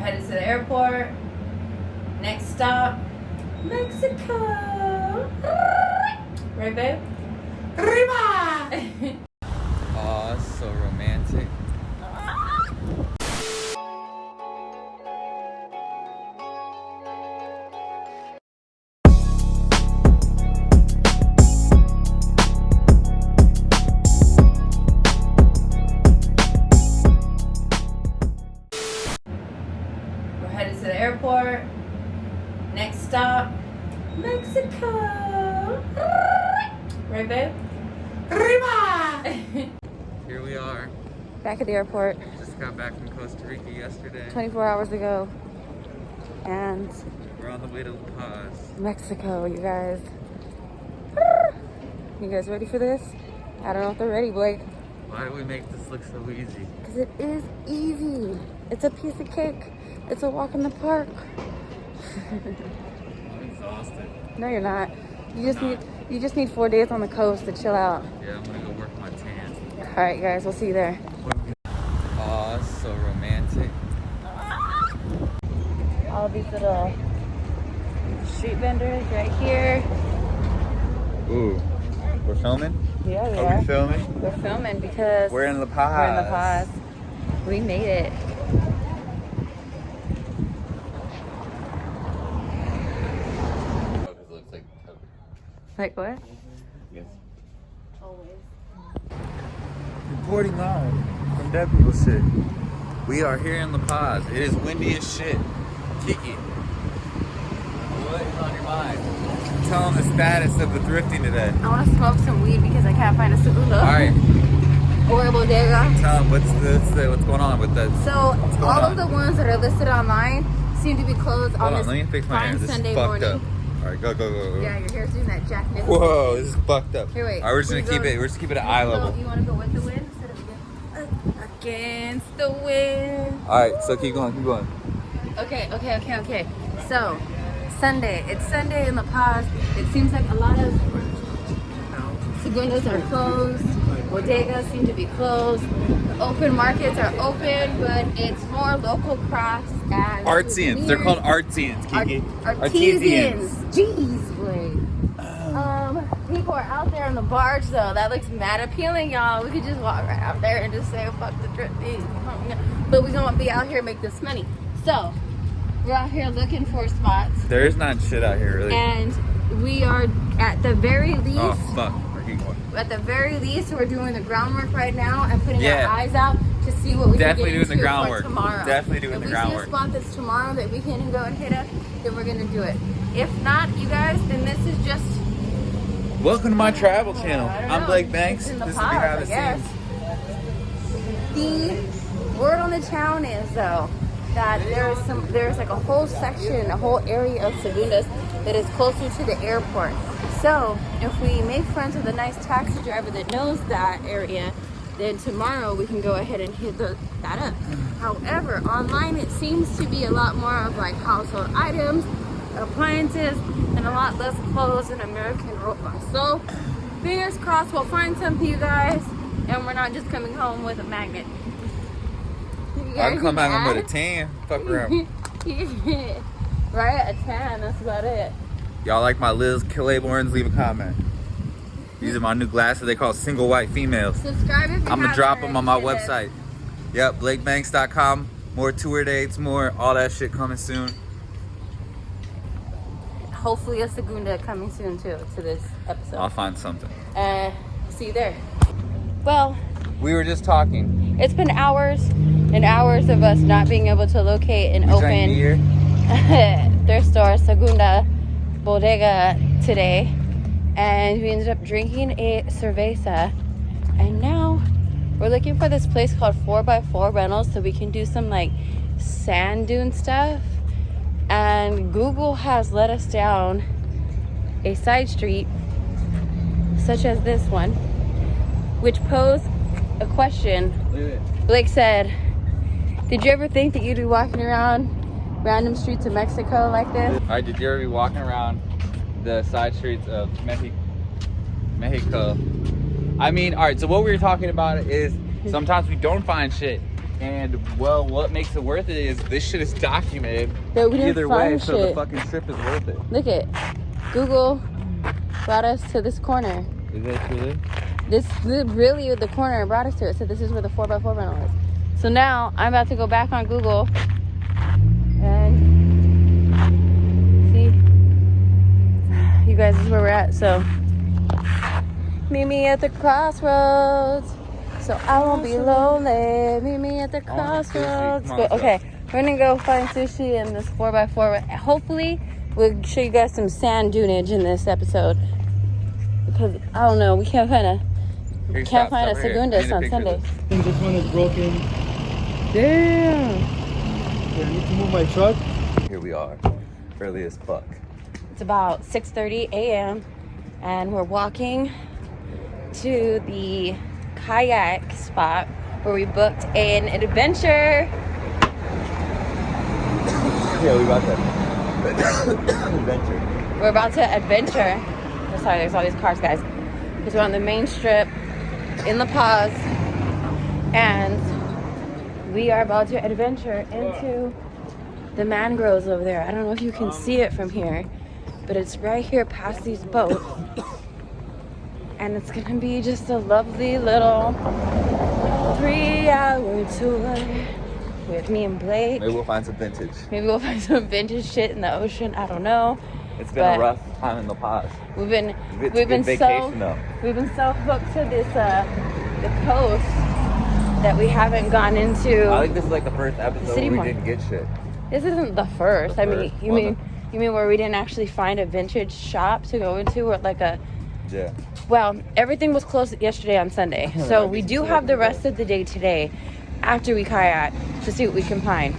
headed to the airport. Next stop, Mexico. Right, babe? Arriba! Aw, so romantic. We're headed to the airport. Next stop, Mexico. Right, babe? Arriba! Here we are. Back at the airport. Just got back from Costa Rica yesterday. 24 hours ago. And We're on the way to La Paz. Mexico, you guys. You guys ready for this? I don't know if they're ready, Blake. Why do we make this look so easy? Because it is easy. It's a piece of cake. It's a walk in the park. I'm exhausted. No, you're not. You just need 4 days on the coast to chill out. Yeah, I'm gonna go work my tan. All right, guys, we'll see you there. Aw, so romantic. All these little street vendors right here. Ooh, we're filming? Yeah, we Are are. we filming? We're filming because We're in La Paz. we're in La Paz. We made it. Like what? Yes. Always. Reporting live from Dead People Shit. We are here in La Paz. It is windy as shit. Kiki, what is on your mind? Tell them the status of the thrifting today. I want to smoke some weed because I can't find a segundo. Alright, Or a bodega. tell them what's going on with that. So all of the ones that are listed online seem to be closed Hold on on, this let me fix my hair. fine This Sunday is fucked morning. up. Alright, go. Yeah, your hair's doing that Jack Nicholson. Whoa, this is fucked up. Here, wait. Alright, we're just gonna Can we keep go- it. We're just keep it at eye level. You want to go with the wind instead of against the wind? Alright, so keep going. Okay. So, Sunday. It's Sunday in La Paz. It seems like a lot of segundos are closed. Bodegas seem to be closed. The open markets are open, but it's more local crafts and Artisans. They're called artisans, Kiki. Artisans. Jeez, wait. People are out there on the barge though. That looks mad appealing, y'all. We could just walk right out there and just say, fuck the thrifting. But we gonna be out here and make this money. So, we're out here looking for spots. There is not shit out here, really. And we are at the very least, Oh, fuck. Keep going. at the very least, we're doing the groundwork right now and putting Yeah. our eyes out to see what we Definitely can get doing the into groundwork. for tomorrow. Definitely doing the groundwork. If we see a spot that's tomorrow that we can go and hit up, then we're gonna do it. If not, you guys, then this is just Welcome to my travel channel. I don't I'm know. Blake Banks. It's in This the is Paz, behind the I guess. scenes. The word on the town is though that there's like a whole section, a whole area of segundas that is closer to the airport. So if we make friends with a nice taxi driver that knows that area, then tomorrow we can go ahead and hit that up. However, online it seems to be a lot more of like household items, appliances, and a lot less clothes and American robots. So fingers crossed we'll find some for you guys and we're not just coming home with a magnet. I'll come back home with a tan. Fuck around. Right, a tan, that's about it. Y'all like my Liz Claiborne's? Leave a comment. These are my new glasses. They call single white females. Subscribe if you I'm gonna drop haven't them on my already. website. Yep, BlakeBanks.com. More tour dates, more all that shit coming soon. Hopefully a segunda coming soon too to this episode. I'll find something. See you there. Well, We were just talking. it's been hours and hours of us not being able to locate an We drank open beer. thrift store, segunda, bodega today. And we ended up drinking a cerveza. And now we're looking for this place called 4x4 Rentals so we can do some like sand dune stuff. And Google has led us down a side street such as this one, which posed a question. Blake said, did you ever think that you'd be walking around random streets of Mexico like this? All right, did you ever be walking around the side streets of Mexico? I mean, all right, so what we were talking about is sometimes we don't find shit And well, what makes it worth it is this shit is documented That we didn't either way, find so the shit. fucking trip is worth it. Look at Google brought us to this corner. Is that truly? This really the corner brought us to it. So this is where the 4x4 rental is. So now I'm about to go back on Google and see. You guys, this is where we're at. So meet me at the crossroads, so I won't be lonely. Meet me at the crossroads. Go, okay, we're gonna go find sushi in this 4x4. Hopefully, we'll show you guys some sand dunage in this episode. Because I don't know, we can't find a segundas on Sunday. This one is broken. Damn. I need to move my truck. Here we are, early as fuck. It's about 6:30 a.m. and we're walking to the kayak spot where we booked an adventure. Yeah, we about to adventure. We're about to adventure. Oh, sorry, there's all these cars, guys. Because we're on the main strip in La Paz, and we are about to adventure into the mangroves over there. I don't know if you can see it from here, but it's right here past these boats. And it's gonna be just a lovely little 3-hour tour with me and Blake. Maybe we'll find some vintage. Maybe we'll find some vintage shit in the ocean. I don't know. It's been a rough time in La Paz. We've been vacation, though. We've been so hooked to this the coast that we haven't gone into. I think this is like the first episode where we didn't get shit. This isn't the first. I mean, you mean where we didn't actually find a vintage shop to go into, or like a. Yeah. Well, everything was closed yesterday on Sunday, so we do have the rest of the day today after we kayak to see what we can find.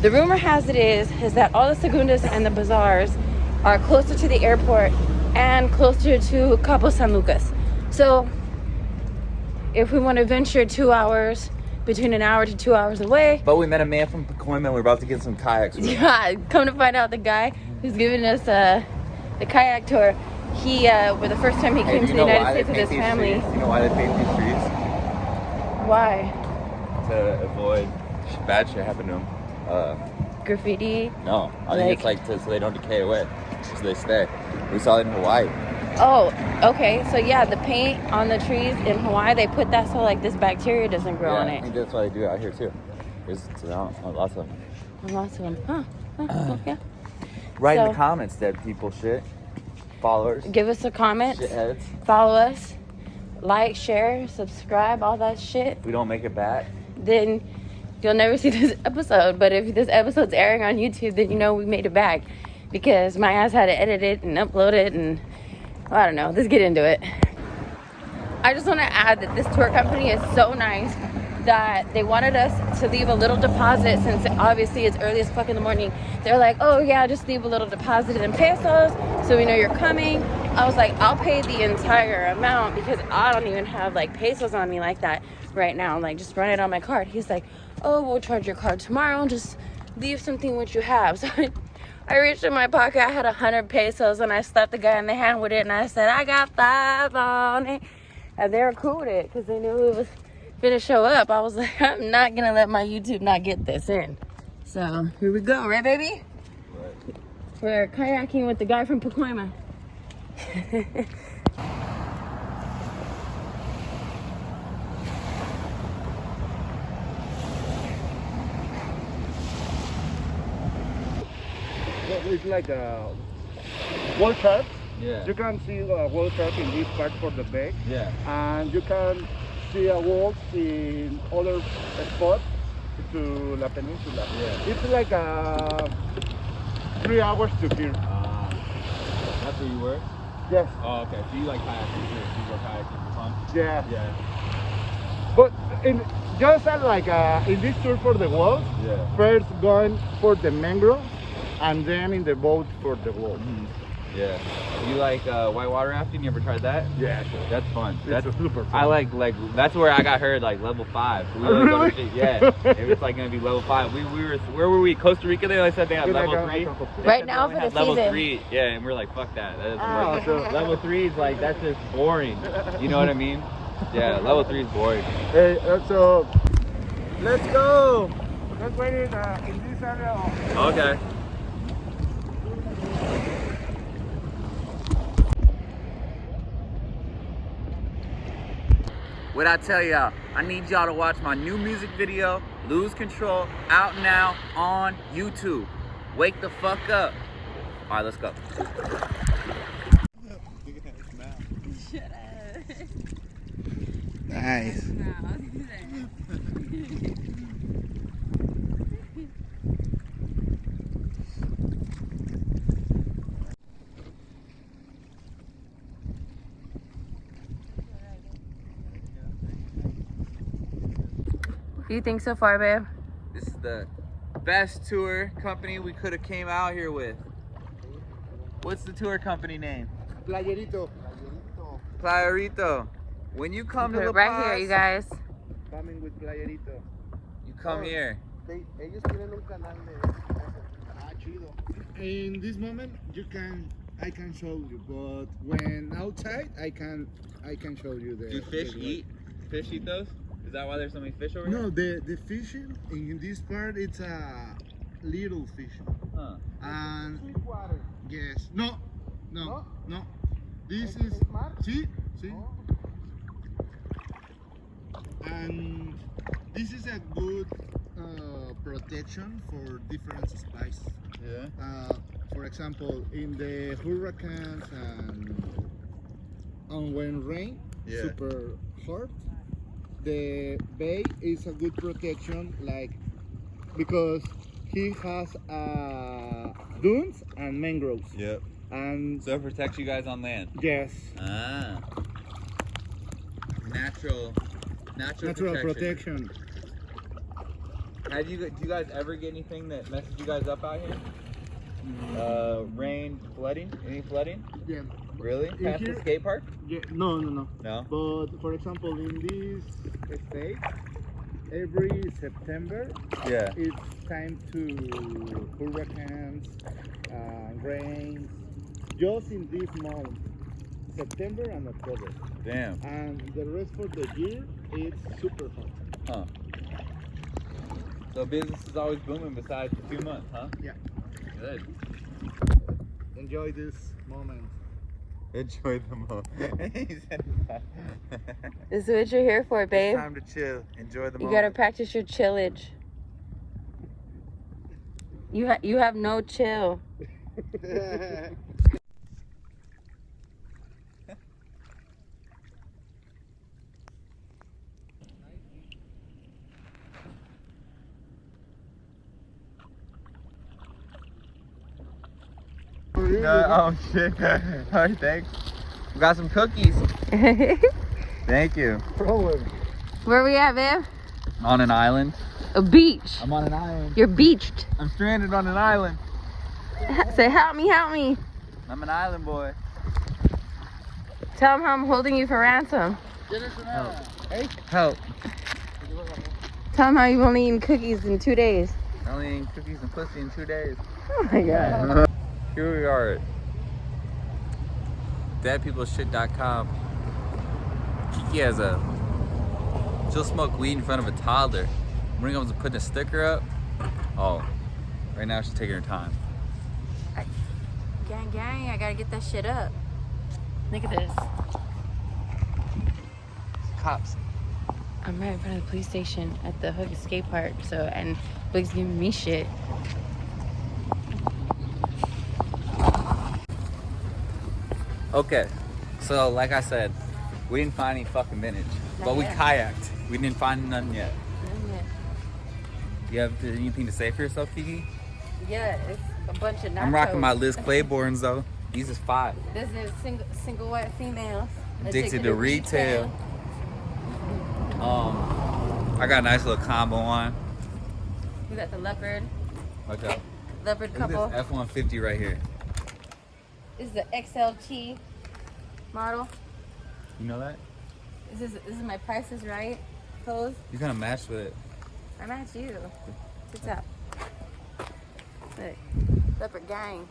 The rumor has it is that all the segundas and the bazaars are closer to the airport and closer to Cabo San Lucas. So if we want to venture 2 hours, between an hour to 2 hours away. But we met a man from Pacoima and we're about to get some kayaks. Yeah, come to find out the guy who's giving us the kayak tour, he for the first time he came to the United States with his family. You know why they paint these trees? Why? To avoid bad shit happening to them. Graffiti? No, I think it's like so they don't decay away, so they stay. We saw it in Hawaii. Oh, okay. So yeah, the paint on the trees in Hawaii, they put that so like this bacteria doesn't grow on I it. think that's why they do it out here too. There's lots of them. Lots of them. Huh. Well, yeah. Write in So- the comments, dead people shit. Followers. Give us a comment. Shitheads. Follow us. Like, share, subscribe, all that shit. If we don't make it back. Then you'll never see this episode. But if this episode's airing on YouTube, then you know we made it back. Because my ass had to edit it and upload it and I don't know. Let's get into it. I just want to add that this tour company is so nice that they wanted us to leave a little deposit since obviously it's early as fuck in the morning. They're like, oh yeah, just leave a little deposit in pesos so we know you're coming. I was like, I'll pay the entire amount because I don't even have like pesos on me like that right now. Like, just run it on my card. He's like, oh, we'll charge your card tomorrow. Just leave something what you have. So I reached in my pocket. I had 100 pesos and I slapped the guy in the hand with it and I said, I got 5 on it. And they were cool with it because they knew it was gonna show up. I was like, I'm not gonna let my YouTube not get this in. So here we go, right, baby? Right. We're kayaking with the guy from Pacoima. It's like a wall chart. Yeah. You can see a wall chart in this part for the back. Yeah. And you can see a wall in other spots to La Peninsula. Yeah. It's like 3 hours to here. That's where you were? Yes. Oh, okay. So you like kayaking too? You go kayaking for fun? Yeah. Yeah. But just like in this tour for the walls, Yeah. first going for the mangrove and then in the boat for the wall. Yeah. You like whitewater rafting? You ever tried that? Yeah, sure. That's fun. It's That's super fun. I like that's where I got hurt, like level 5. So we like Really? Yeah. It's like gonna be level 5. We were where were we? Costa Rica. They said they had level 3. Right now for the Level season. 3. Yeah, and we're like, fuck that. That doesn't Oh, work. so- Level 3 is like that's just boring. You know what I mean? Yeah. Level 3 is boring. So Let's go. Let's wait in this area. Okay. What I tell y'all, I need y'all to watch my new music video, Lose Control, out now on YouTube. Wake the fuck up. All right, let's go. Shut up. Nice. What do you think so far, babe? This is the best tour company we could have came out here with. What's the tour company name? Playerito. Playerito. When you come to La Paz, Right here, you guys. Coming with Playerito. you come here. Ellos tienen un canal de... Ah, chido. In this moment, I can show you, but when outside, I can show you the... Do fish eat? Fish eat those? Is that why there's so many fish over No, here? the fishing in this part, it's a little fish. Huh. And yes, no. This is see. And this is a good protection for different spices. Yeah. For example, in the hurricanes and when rain super hard, the bay is a good protection, like because he has dunes and mangroves. Yep. And So it protects you guys on land. yes, Ah. Natural protection. Do you guys ever get anything that messes you guys up out here? Rain, flooding? Any flooding? Yeah. Really? In Past the here- skate park? Yeah. No. No. But for example, in this state, every September, Yeah. it's time to hurricanes, rains. Just in this month, September and October. Damn. And the rest for the year, it's super hot. Huh. So business is always booming besides the 2 months, huh? Yeah. Good. Enjoy this moment. Enjoy the moment. He said that. This is what you're here for, babe. It's time to chill. Enjoy the You moment. gotta practice your chillage. You have no chill. Oh shit. Alright, thanks. We got some cookies. Thank you. Where we at, babe? On an island. A beach. I'm on an island. You're beached. I'm stranded on an island. Say, help me, help me. I'm an island boy. Tell him how I'm holding you for ransom. Help. Tell him how you've only eaten cookies in 2 days. I only ate cookies and pussy in 2 days. Oh my god. Here we are at deadpeopleshit.com. Kiki she'll smoke weed in front of a toddler. When it comes to putting a sticker up, oh, right now she's taking her time. Gang, I gotta get that shit up. Look at this. Cops. I'm right in front of the police station at the Hook Skate Park, and Big's giving me shit. Okay, so like I said, we didn't find any fucking vintage, but we yet. kayaked. We didn't find none yet. You have anything to say for yourself, Kiki? Yeah, it's a bunch of nachos. I'm rocking my Liz Claiborne's though. These is 5. This is single white females. Addicted to retail. I got a nice little combo on. We got the leopard Watch out. couple. Look at this F-150 right here. This is the XLT model. You know that? This is my Price is Right pose. You kind of matched with it. I match you. Tits up. Look, leopard gang.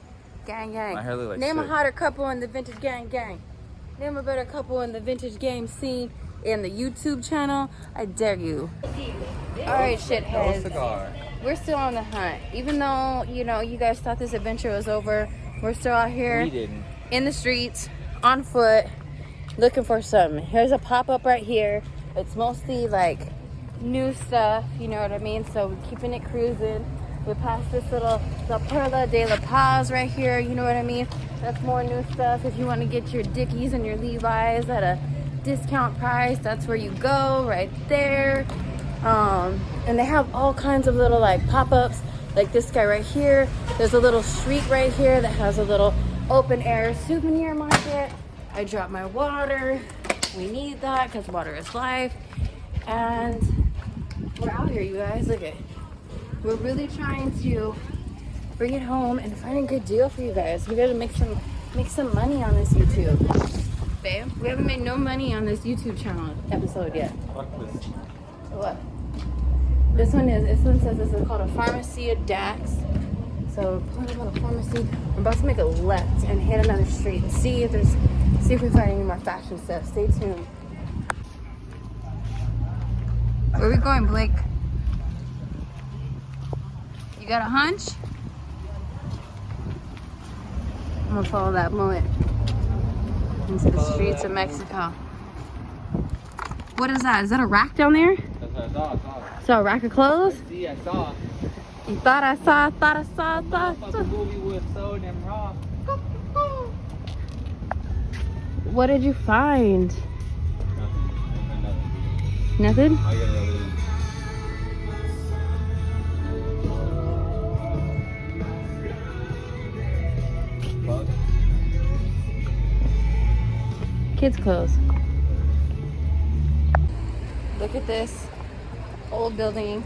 My hair look like Name a shit. hotter couple in the vintage gang. Name a better couple in the vintage game scene in the YouTube channel. I dare you. Alright, No shitheads. cigar. We're still on the hunt. Even though, you know, you guys thought this adventure was over, we're still out here We didn't. in the streets, on foot, looking for something. Here's a pop-up right here. It's mostly like new stuff, you know what I mean? So we're keeping it cruising. We passed this little La Perla de La Paz right here, you know what I mean? That's more new stuff. If you want to get your Dickies and your Levi's at a discount price, that's where you go, right there. And they have all kinds of little like pop-ups, like this guy right here. There's a little street right here that has a little open air souvenir market. I dropped my water. We need that because water is life. And we're out here, you guys. Look at, we're really trying to bring it home and find a good deal for you guys. We gotta make some money on this YouTube. Babe, we haven't made no money on this YouTube channel episode yet. Fuck this. What? This one says this is called a pharmacy at Dax. So we're pulling up on a pharmacy. We're about to make a left and hit another street and see if we find any more fashion stuff. Stay tuned. Where are we going, Blake? You got a hunch? I'm gonna follow that mullet into the streets of Mexico. What is that? Is that a rack down there? That's what I saw. So a rack of clothes? See, I saw. You thought I saw. Motherfucking movie was so damn raw. What did you find? Nothing? I gotta leave. Kids' clothes. Look at this old building.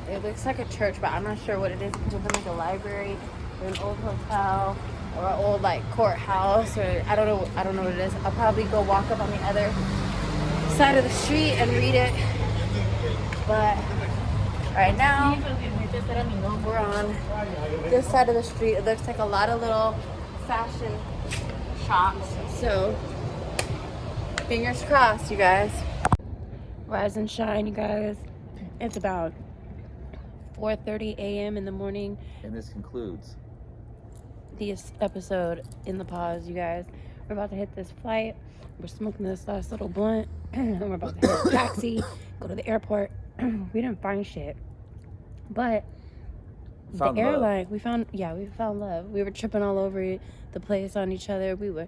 It looks like a church, but I'm not sure what it is. It could have been like a library or an old hotel or an old like courthouse, or I don't know what it is. I'll probably go walk up on the other side of the street and read it. But right now we're on this side of the street. It looks like a lot of little fashion shops. So fingers crossed, you guys. Rise and shine, you guys. It's about 4:30 a.m. in the morning. And this concludes This episode in La Paz, you guys. We're about to hit this flight. We're smoking this last little blunt. And we're about to hit a taxi, go to the airport. We didn't find shit. But Found the love. airline, we found love. We were tripping all over the place on each other. We were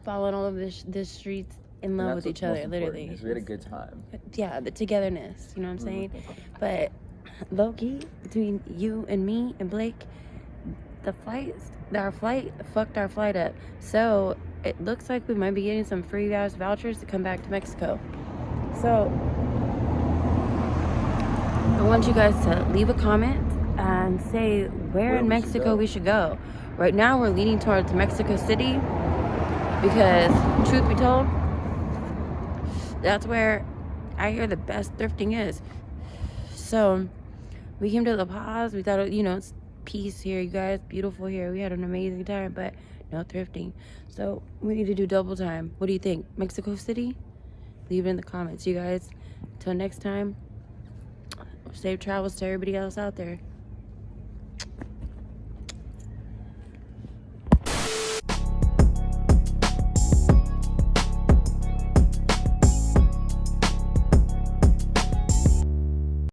following all of this streets in love with each other, literally. We had a good time. Yeah, the togetherness, you know what I'm saying? But low-key, between you and me and Blake, our flight fucked our flight up. So it looks like we might be getting some free gas vouchers to come back to Mexico. So I want you guys to leave a comment and say where in Mexico we should go. Right now we're leaning towards Mexico City because, truth be told, that's where I hear the best thrifting is. So we came to La Paz. We thought, it's peace here, you guys. Beautiful here. We had an amazing time, but no thrifting. So we need to do double time. What do you think? Mexico City? Leave it in the comments, you guys. Till next time, safe travels to everybody else out there.